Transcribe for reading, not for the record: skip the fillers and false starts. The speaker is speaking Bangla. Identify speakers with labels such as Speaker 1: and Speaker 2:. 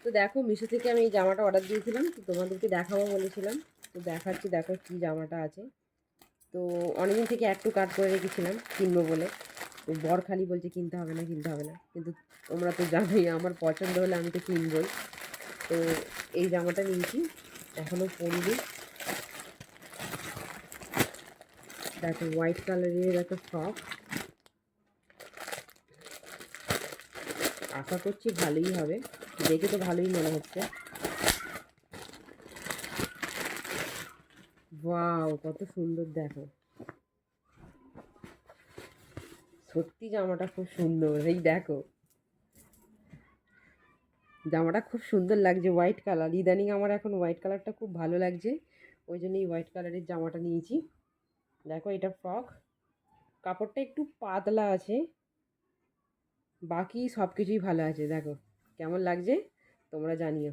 Speaker 1: তো দেখো মিশো থেকে আমি এই জামাটা অর্ডার দিয়েছিলাম, তো তোমাদেরকে দেখাবো বলেছিলাম। তো দেখাচ্ছি, দেখো কী জামাটা আছে। তো অনেকদিন থেকে অ্যাড টু কার্ট করে রেখেছিলাম কিনবো বলে। তো বর খালি বলছে কিনতে হবে না কিনতে হবে না, কিন্তু তোমরা তো জানোই আমার পছন্দ হলে আমি তো কিনবই। তো এই জামাটা নিয়েছি, এখনও পরিনি। দেখো হোয়াইট কালারের একটা ফ্রক, আশা করছি ভালোই হবে, দেখে তো ভালোই মনে হচ্ছে। ওয়াও কত সুন্দর দেখো, সত্যি জামাটা খুব সুন্দর। এই দেখো জামাটা খুব সুন্দর লাগছে, হোয়াইট কালার। ইদানিং আমার এখন হোয়াইট কালারটা খুব ভালো লাগছে, ওই জন্যই হোয়াইট কালারের জামাটা নিয়েছি। দেখো এটা ফ্রক, কাপড়টা একটু পাতলা আছে, বাকি সব কিছুই ভালো আছে। দেখো কেমন লাগছে তোমরা জানিও।